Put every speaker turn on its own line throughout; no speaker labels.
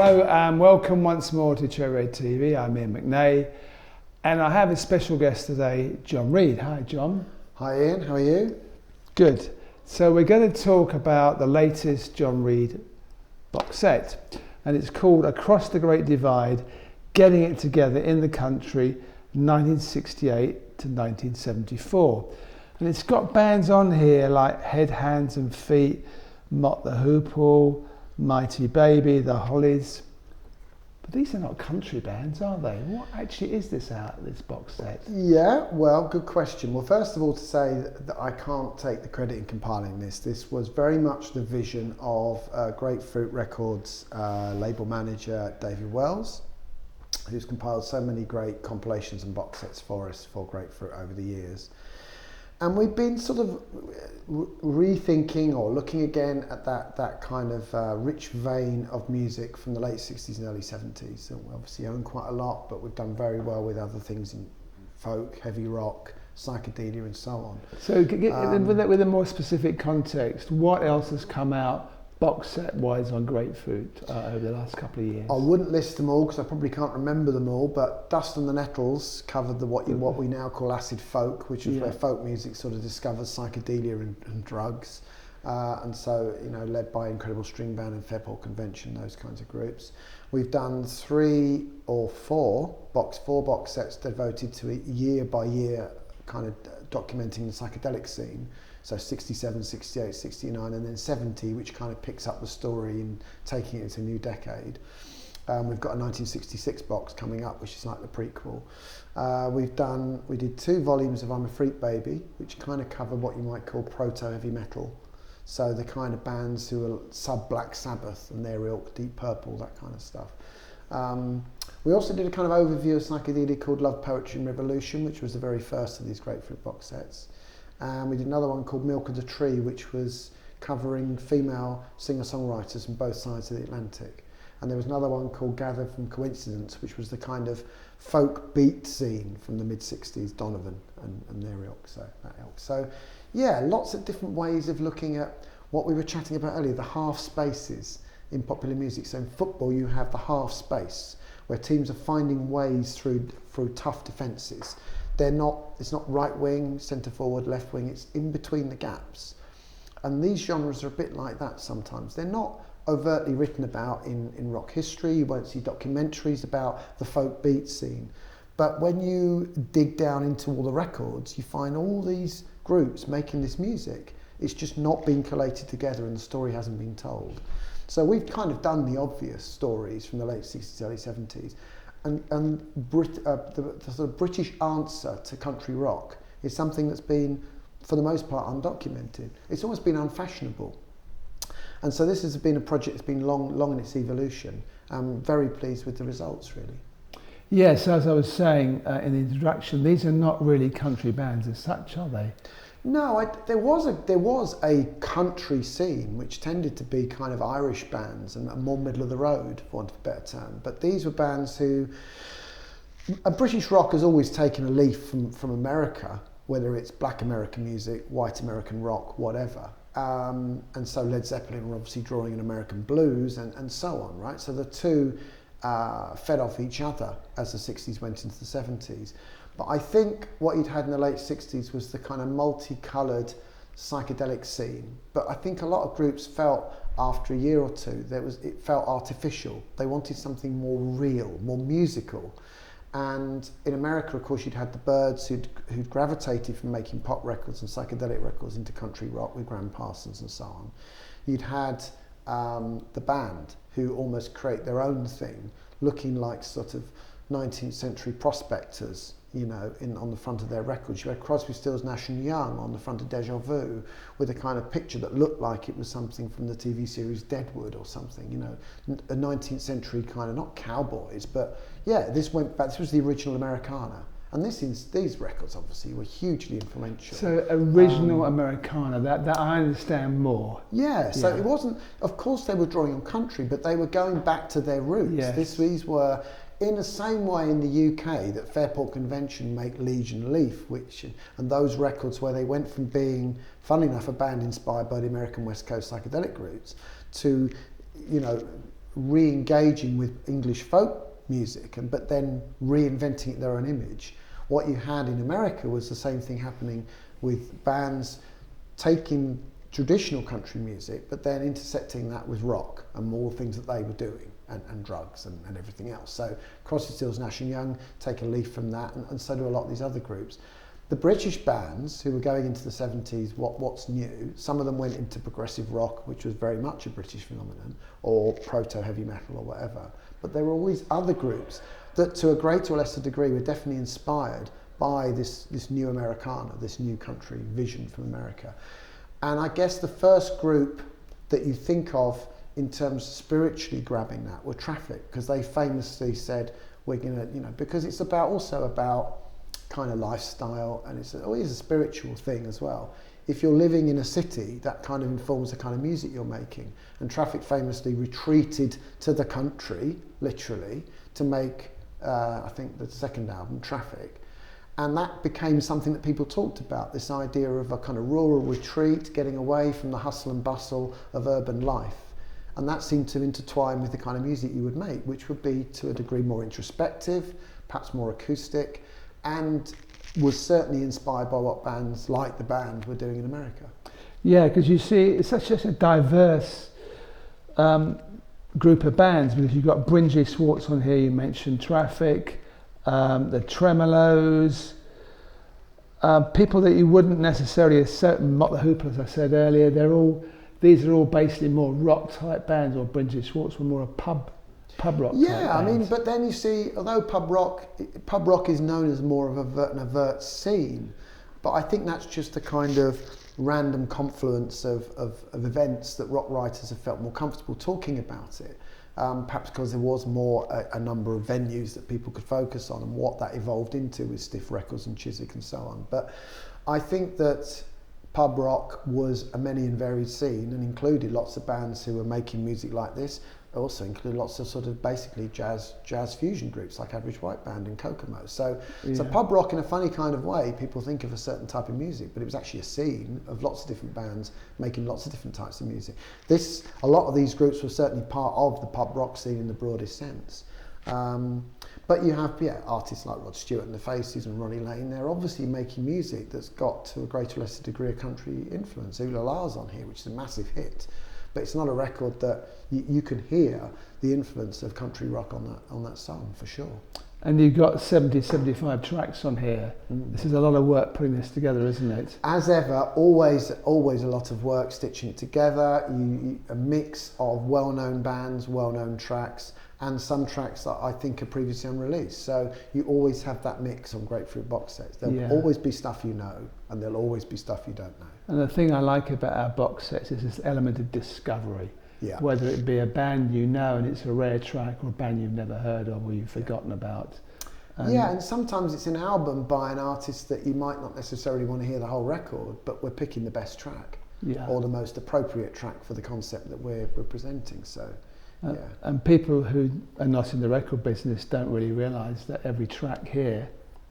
Hello and welcome once more to Cherry TV. I'm Iain McNay and I have a special guest today, John Reid. Hi John.
Hi Iain, how are you?
Good. So we're going to talk about the latest John Reid box set, and it's called Across the Great Divide, Getting It Together in the Country 1968 to 1974. And it's got bands on here like Head, Hands and Feet, Mott the Hoople, Mighty Baby, The Hollies. But these are not country bands, are they? What actually is this box set?
Yeah, well, good question. Well, first of all, to say that I can't take the credit in compiling this. This was very much the vision of Grapefruit Records label manager David Wells, who's compiled so many great compilations and box sets for us for Grapefruit over the years. And we've been sort of rethinking or looking again at that kind of rich vein of music from the late 60s and early 70s. So we obviously own quite a lot, but we've done very well with other things in folk, heavy rock, psychedelia and so on.
So with a more specific context, what else has come out box set wise on Grapefruit over the last couple of years?
I wouldn't list them all because I probably can't remember them all, but Dust and the Nettles covered what we now call acid folk, which is where folk music sort of discovers psychedelia and drugs, and so led by Incredible String Band and Fairport Convention, those kinds of groups. We've done 3 or 4 box sets devoted to it year by year, kind of documenting the psychedelic scene. So 67, 68, 69 and then 70, which kind of picks up the story and taking it into a new decade. We've got a 1966 box coming up, which is like the prequel. We did 2 volumes of I'm a Freak Baby, which kind of cover what you might call proto-heavy metal. So the kind of bands who are sub-Black Sabbath and their ilk, Deep Purple, that kind of stuff. We also did a kind of overview of psychedelia called Love, Poetry and Revolution, which was the very first of these Grapefruit box sets. And we did another one called Milk of the Tree, which was covering female singer-songwriters from both sides of the Atlantic. And there was another one called Gathered from Coincidence, which was the kind of folk beat scene from the mid-60s, Donovan and their ilk, so that ilk. So yeah, lots of different ways of looking at what we were chatting about earlier, the half spaces in popular music. So in football, you have the half space, where teams are finding ways through tough defences. It's not right wing, centre forward, left wing, it's in between the gaps. And these genres are a bit like that sometimes. They're not overtly written about in rock history. You won't see documentaries about the folk beat scene. But when you dig down into all the records, you find all these groups making this music. It's just not being collated together and the story hasn't been told. So we've kind of done the obvious stories from the late 60s, early 70s. And the sort of British answer to country rock is something that's been, for the most part, undocumented. It's almost been unfashionable. And so this has been a project that's been long in its evolution. I'm very pleased with the results, really.
Yes, as I was saying in the introduction, these are not really country bands as such, are they?
No, there was a country scene which tended to be kind of Irish bands and more middle of the road, for want of a better term. But these were bands who, British rock has always taken a leaf from America, whether it's black American music, white American rock, whatever. And so Led Zeppelin were obviously drawing on American blues and so on, right? So the two fed off each other as the 60s went into the 70s. But I think what you'd had in the late 60s was the kind of multicoloured psychedelic scene. But I think a lot of groups felt after a year or two it felt artificial. They wanted something more real, more musical. And in America, of course, you'd had the Byrds who'd gravitated from making pop records and psychedelic records into country rock with Graham Parsons and so on. You'd had the band who almost create their own thing, looking like sort of 19th century prospectors, on the front of their records. You had Crosby, Stills, Nash and Young on the front of Deja Vu with a kind of picture that looked like it was something from the TV series Deadwood or something, a 19th century kind of, not cowboys, but yeah, this went back, this was the original Americana. And these records obviously were hugely influential.
So original Americana, that I understand more.
Yeah, so it wasn't, of course they were drawing on country, but they were going back to their roots.
Yes.
These were in the same way in the UK that Fairport Convention make Legion Leaf, and those records where they went from being, funnily enough, a band inspired by the American West Coast psychedelic roots to, re-engaging with English folk music, but then reinventing it their own image. What you had in America was the same thing happening with bands taking traditional country music, but then intersecting that with rock and more things that they were doing, and drugs and everything else. So Crosby, Stills, Nash and Young take a leaf from that, and so do a lot of these other groups. The British bands who were going into the 70s, what's new, some of them went into progressive rock, which was very much a British phenomenon, or proto-heavy metal or whatever. But there were all these other groups that to a greater or lesser degree were definitely inspired by this new Americana, this new country vision from America. And I guess the first group that you think of in terms of spiritually grabbing that were Traffic, because they famously said, we're gonna, because it's also about kind of lifestyle, and it's always a spiritual thing as well. If you're living in a city, that kind of informs the kind of music you're making. And Traffic famously retreated to the country, literally, to make, I think, the second album, Traffic. And that became something that people talked about, this idea of a kind of rural retreat, getting away from the hustle and bustle of urban life. And that seemed to intertwine with the kind of music you would make, which would be, to a degree, more introspective, perhaps more acoustic, and was certainly inspired by what bands like the band were doing in America.
Yeah, because you see, it's such a diverse group of bands, because you've got Brinjey Swartz on here, you mentioned Traffic, the Tremolos, people that you wouldn't necessarily associate, Mott the Hoople, as I said earlier, these are all basically more rock type bands, or Brinjey Swartz were more a pub rock type
Yeah, I mean,
bands.
but then you see, although pub rock is known as more of an overt scene, but I think that's just a kind of random confluence of events that rock writers have felt more comfortable talking about it. Perhaps because there was more a number of venues that people could focus on, and what that evolved into with Stiff Records and Chiswick and so on. But I think that pub rock was a many and varied scene, and included lots of bands who were making music like this. Also included lots of sort of basically jazz fusion groups like Average White Band and Kokomo. So pub rock, in a funny kind of way, people think of a certain type of music, but it was actually a scene of lots of different bands making lots of different types of music. A lot of these groups were certainly part of the pub rock scene in the broadest sense. But you have artists like Rod Stewart and the Faces and Ronnie Lane. They're obviously making music that's got, to a greater or lesser degree, a country influence. Ooh La La's on here, which is a massive hit. But it's not a record that you can hear the influence of country rock on that song, for sure.
And you've got 75 tracks on here. This is a lot of work putting this together, isn't it?
As ever, always a lot of work stitching it together. A mix of well-known bands, well-known tracks, and some tracks that I think are previously unreleased. So you always have that mix on Grapefruit box sets. There'll always be stuff you know, and there'll always be stuff you don't know. And
the thing I like about our box sets is this element of discovery.
Yeah.
Whether it be a band you know and it's a rare track, or a band you've never heard of or you've forgotten about.
And sometimes it's an album by an artist that you might not necessarily want to hear the whole record, but we're picking the best track, or the most appropriate track for the concept that we're presenting. So,
and people who are not in the record business don't really realise that every track here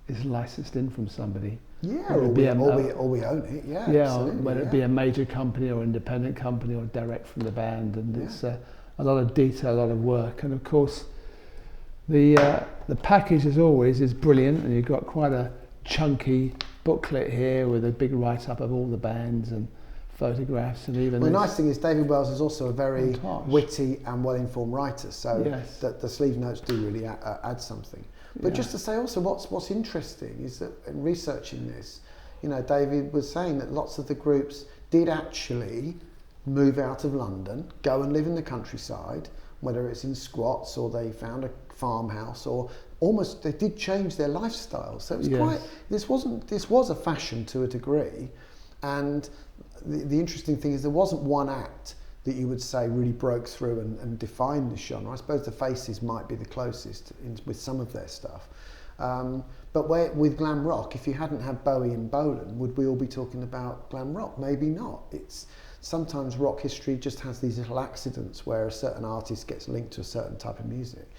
is licensed in from somebody.
Yeah, or we own it. Yeah,
whether it be a major company or independent company or direct from the band, and it's a lot of detail, a lot of work, and of course the package, as always, is brilliant, and you've got quite a chunky booklet here with a big write-up of all the bands and photographs, and even.
Well, the nice thing is David Wells is also a very witty and well-informed writer, so that the sleeve notes do really add something. But just to say also, what's interesting is that in researching this, David was saying that lots of the groups did actually move out of London, go and live in the countryside, whether it's in squats or they found a farmhouse, or almost they did change their lifestyle. So it was this was a fashion to a degree, and the interesting thing is there wasn't one act that you would say really broke through and defined the genre. I suppose the Faces might be the closest with some of their stuff. But with glam rock, if you hadn't had Bowie and Bolan, would we all be talking about glam rock? Maybe not. Sometimes rock history just has these little accidents where a certain artist gets linked to a certain type of music.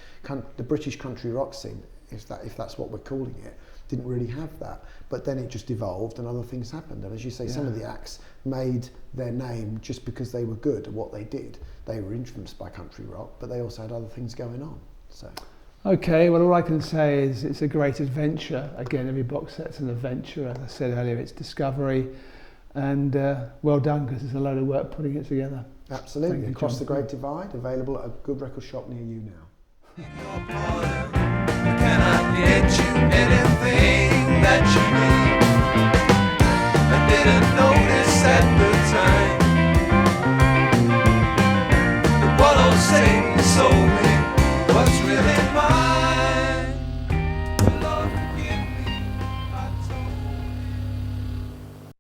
The British country rock scene, if that's what we're calling it, didn't really have that. But then it just evolved and other things happened. And as you say, some of the acts made their name just because they were good at what they did. They were influenced by country rock, but they also had other things going on. So.
Okay, well, all I can say is it's a great adventure. Again, every box set's an adventure. As I said earlier, it's discovery, and well done, because it's a load of work putting it together.
Absolutely. Across the Great Divide, available at a good record shop near you now.
Can I get you anything that you need? I didn't notice at the time. The 106 sold me what's really mine.